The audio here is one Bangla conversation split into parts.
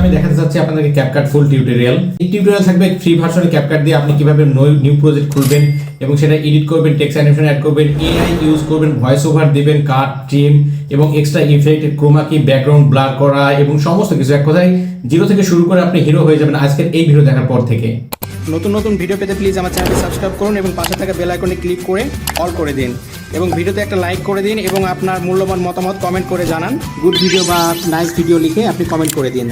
আমি দেখাতে চাচ্ছি আপনাদেরকে ক্যাপকাট ফুল টিউটোরিয়াল। এই টিউটোরিয়াল থাকবে ফ্রি ভার্সনে ক্যাপকাট দিয়ে আপনি কিভাবে নিউ প্রজেক্ট খুলবেন এবং সেটা এডিট করবেন, টেক্সট অ্যানিমেশন অ্যাড করবেন, এআই ইউজ করবেন, ভয়েস ওভার দিবেন, কাট, ট্রিম এবং এক্সট্রা ইফেক্ট, ক্রোমা কি, ব্যাকগ্রাউন্ড ব্লার করা এবং সমস্ত কিছু। এক কথায় জিরো থেকে শুরু করে আপনি হিরো হয়ে যাবেন আজকের এই ভিডিও দেখার পর থেকে। নতুন নতুন ভিডিও পেতে প্লিজ আমার চ্যানেলটি সাবস্ক্রাইব করুন এবং পাশে থাকা বেল আইকনে ক্লিক করে অল করে দিন এবং ভিডিওতে একটা লাইক করে দিন এবং আপনার মূল্যবান মতামত কমেন্ট করে জানান। গুড ভিডিও বা নাইস ভিডিও লিখে আপনি কমেন্ট করে দিন।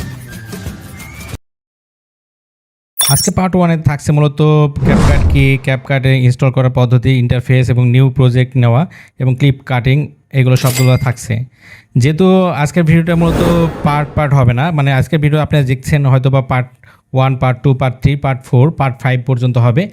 আজকে পার্ট 1-এ থাকছে মূলত ক্যাপকাট কি, ক্যাপকাটে ইনস্টল করার পদ্ধতি, ইন্টারফেস এবং নিউ প্রজেক্ট নেওয়া এবং ক্লিপ কাটিং, এগুলো সবগুলো থাকছে। যেহেতু আজকের ভিডিওটা মূলত পার্ট হবে না, মানে আজকের ভিডিও আপনারা দেখছেন হয়তো বা part 1, part 2, part 3, part 4, part 5 পর্যন্ত হবে।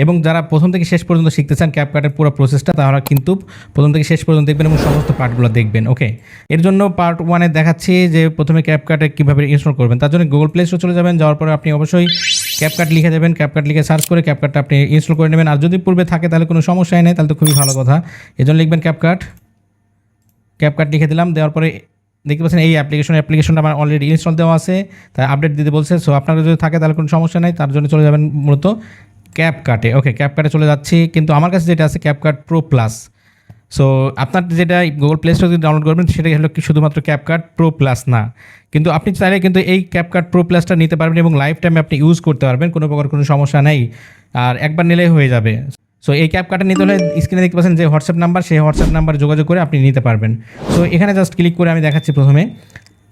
এবং যারা প্রথম থেকে শেষ পর্যন্ত শিখতে চান ক্যাপকাটের পুরো প্রসেসটা, তারা কিন্তু প্রথম থেকে শেষ পর্যন্ত দেখবেন এবং সমস্ত পার্টগুলো দেখবেন। ওকে, এর জন্য পার্ট 1-এ দেখাচ্ছি যে প্রথমে ক্যাপকাটে কীভাবে ইনস্টল করবেন। তার জন্য গুগল প্লে স্টোরে চলে যাবেন, যাওয়ার পরে আপনি অবশ্যই ক্যাপকাট লিখে দেবেন, ক্যাপকাট লিখে সার্চ করে ক্যাপকাটটা আপনি ইনস্টল করে নেবেন। আর যদি পূর্বে থাকে তাহলে কোনো সমস্যাই নেই, তাহলে তো খুবই ভালো কথা। এই জন্য লিখবেন ক্যাপকাট লিখে দিলাম। দেওয়ার পরে দেখতে পাচ্ছেন এই অ্যাপ্লিকেশনটা আমার অলরেডি ইনস্টল দেওয়া আছে, তাই আপডেট দিতে বলছে। সো আপনার যদি থাকে তাহলে কোনো সমস্যা নেই, তার জন্য চলে যাবেন মূলত ক্যাপকাটে। ওকে, ক্যাপকাটে চলে যাচ্ছি, কিন্তু আমার কাছে যেটা আছে ক্যাপকাট প্রো প্লাস। সো আপনার যেটা গুগল প্লে স্টোরে যদি ডাউনলোড করবেন সেটা হলো শুধুমাত্র ক্যাপকাট প্রো প্লাস না, কিন্তু আপনি চাইলে কিন্তু এই ক্যাপকাট প্রো প্লাসটা নিতে পারবেন এবং লাইফ টাইমে আপনি ইউজ করতে পারবেন, কোনো প্রকার কোনো সমস্যা নেই, আর একবার নিলেই হয়ে যাবে। সো এই ক্যাপকাটে নিতে হলে স্ক্রিনে দেখতে পাচ্ছেন যে হোয়াটসঅ্যাপ নাম্বার, সেই হোয়াটসঅ্যাপ নাম্বার যোগাযোগ করে আপনি নিতে পারবেন। সো এখানে জাস্ট ক্লিক করে আমি দেখাচ্ছি প্রথমে,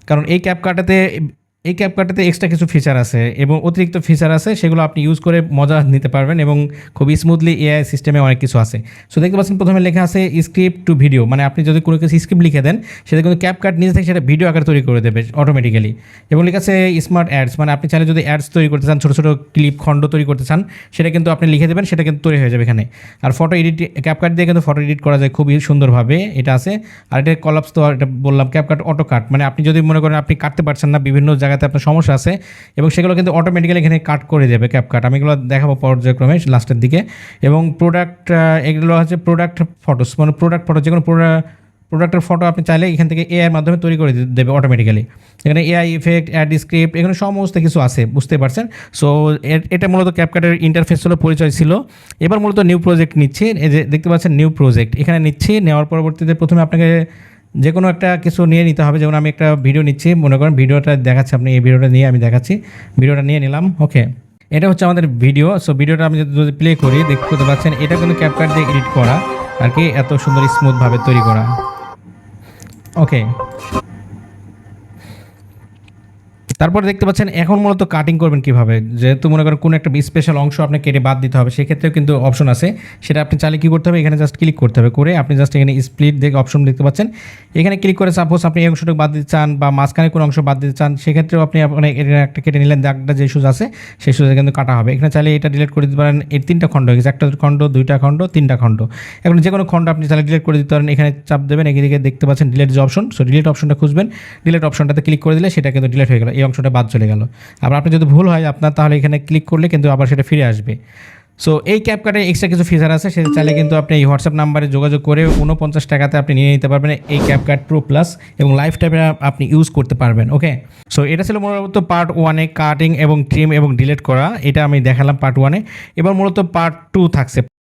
কারণ এই ক্যাপকাটে এক্সট্রা কিছু ফিচার আছে এবং অতিরিক্ত ফিচার আছে, সেগুলো আপনি ইউজ করে মজা নিতে পারবেন এবং খুবই স্মুথলি এআই সিস্টেমে অনেক কিছু আছে। সো দেখতে পাচ্ছেন প্রথমে লেখা আছে স্ক্রিপ্ট টু ভিডিও, মানে আপনি যদি কোনো কিছু স্ক্রিপ্ট লিখে দেন সেটা কিন্তু ক্যাপকাট নিজে থেকে সেটা ভিডিও আকারে তৈরি করে দেবে অটোমেটিক্যালি। এবং লেখা আছে স্মার্ট অ্যাডস, মানে আপনি চাইলে যদি অ্যাডস তৈরি করতে চান, ছোটো ছোটো ক্লিপ খণ্ড তৈরি করতে চান, সেটা কিন্তু আপনি লিখে দেবেন, সেটা কিন্তু তৈরি হয়ে যাবে এখানে। আর ফটো এডিট, ক্যাপকাট দিয়ে কিন্তু ফটো এডিট করা যায় খুবই সুন্দরভাবে, এটা আছে। আর এটা কলাপস, তো এটা বললাম ক্যাপকাট অটো কাট, মানে আপনি যদি মনে করেন আপনি কাটতে পারছেন না, বিভিন্ন জায়গাতে আপনার সমস্যা আছে এবং সেগুলো কিন্তু অটোমেটিক্যালি এখানে কাট করে দেবে ক্যাপকাট। আমি এগুলো দেখাবো পর্যায়ক্রমে লাস্টের দিকে। এবং প্রোডাক্ট, এগুলো হচ্ছে প্রোডাক্ট ফটোস, মানে প্রোডাক্ট ফটো, যে কোনো প্রোডাক্টের ফটো আপনি চাইলে এখান থেকে এআই এর মাধ্যমে তৈরি করে দেবে অটোমেটিক্যালি। এখানে এআই ইফেক্ট, অ্যাড স্ক্রিপ্ট, এখানে সমস্ত কিছু আছে, বুঝতে পারছেন। সো এটা মূলত ক্যাপকাটের ইন্টারফেস হলো, পরিচয় ছিল। এবার মূলত নিউ প্রজেক্ট নিচ্ছি, এই যে দেখতে পাচ্ছেন নিউ প্রজেক্ট এখানে নিচ্ছি। নেওয়ার পরবর্তীতে প্রথমে আপনাকে যে কোনো একটা কিছু নিয়ে নিতে হবে। যেমন আমি একটা ভিডিও নিচ্ছি, মনে করেন ভিডিওটা দেখাচ্ছি, আপনি এই ভিডিওটা নিয়ে আমি দেখাচ্ছি, ভিডিওটা নিয়ে নিলাম। ওকে, এটা হচ্ছে আমাদের ভিডিও। সো ভিডিওটা আমি যদি প্লে করি দেখতে পাচ্ছেন এটা কিন্তু ক্যাপকাট দিয়ে এডিট করা আর কি, এত সুন্দর স্মুথভাবে তৈরি করা। ওকে, তারপরে দেখতে পাচ্ছেন এখন মূলত কাটিং করবেন কীভাবে। যেহেতু মনে করেন কোনো একটা স্পেশাল অংশ আপনাকে কেটে বাদ দিতে হবে, সেক্ষেত্রেও কিন্তু অপশন আছে, সেটা আপনি চাইলে কী করতে হবে, এখানে জাস্ট ক্লিক করতে হবে। করে আপনি জাস্ট এখানে স্প্লিট দেখে অপশন দেখতে পাচ্ছেন, এখানে ক্লিক করে সাপোজ আপনি এই অংশটা বাদ দিতে চান বা মাঝখানে কোনো অংশ বাদ দিতে চান, সেক্ষেত্রেও আপনি একটা কেটে নিলেন, দাগটা যে সুজ আছে সেই সুজে কিন্তু কাটা হবে। এখানে চাইলে এটা ডিলিট করে দিতে পারেন। এর 3টা খণ্ড হয়ে গেছে, একটা খণ্ড, 2টা খণ্ড, 3টা খণ্ড। এখন যে কোনো খণ্ড আপনি চাইলে ডিলিট করে দিতে পারেন। এখানে চাপ দেবেন, এদিকে দেখতে পাচ্ছেন ডিলিট যে অপশন, সো ডিলিট অপশনটা খুঁজবেন, ডিলিট অপশনটাতে ক্লিক করে দিলে সেটা কিন্তু ডিলিট হয়ে গেল, এই অংশটা বাদ চলে গেল। আবার আপনি যদি ভুল হয় আপনার, তাহলে এখানে ক্লিক করলে কিন্তু আবার সেটা ফিরে আসবে। সো এই ক্যাপকাটে এক্সট্রা কিছু ফিচার আছে, সেটা চাইলে কিন্তু আপনি এই হোয়াটসঅ্যাপ নাম্বারে যোগাযোগ করে 49 টাকাতে আপনি নিয়ে নিতে পারবেন এই ক্যাপকাট প্রো প্লাস এবং লাইফ টাইমে আপনি ইউজ করতে পারবেন। ওকে, সো এটা ছিল মূলত পার্ট 1-এ কাটিং এবং ট্রিম এবং ডিলিট করা, এটা আমি দেখালাম পার্ট 1-এ। এবার মূলত পার্ট 2 থাকছে।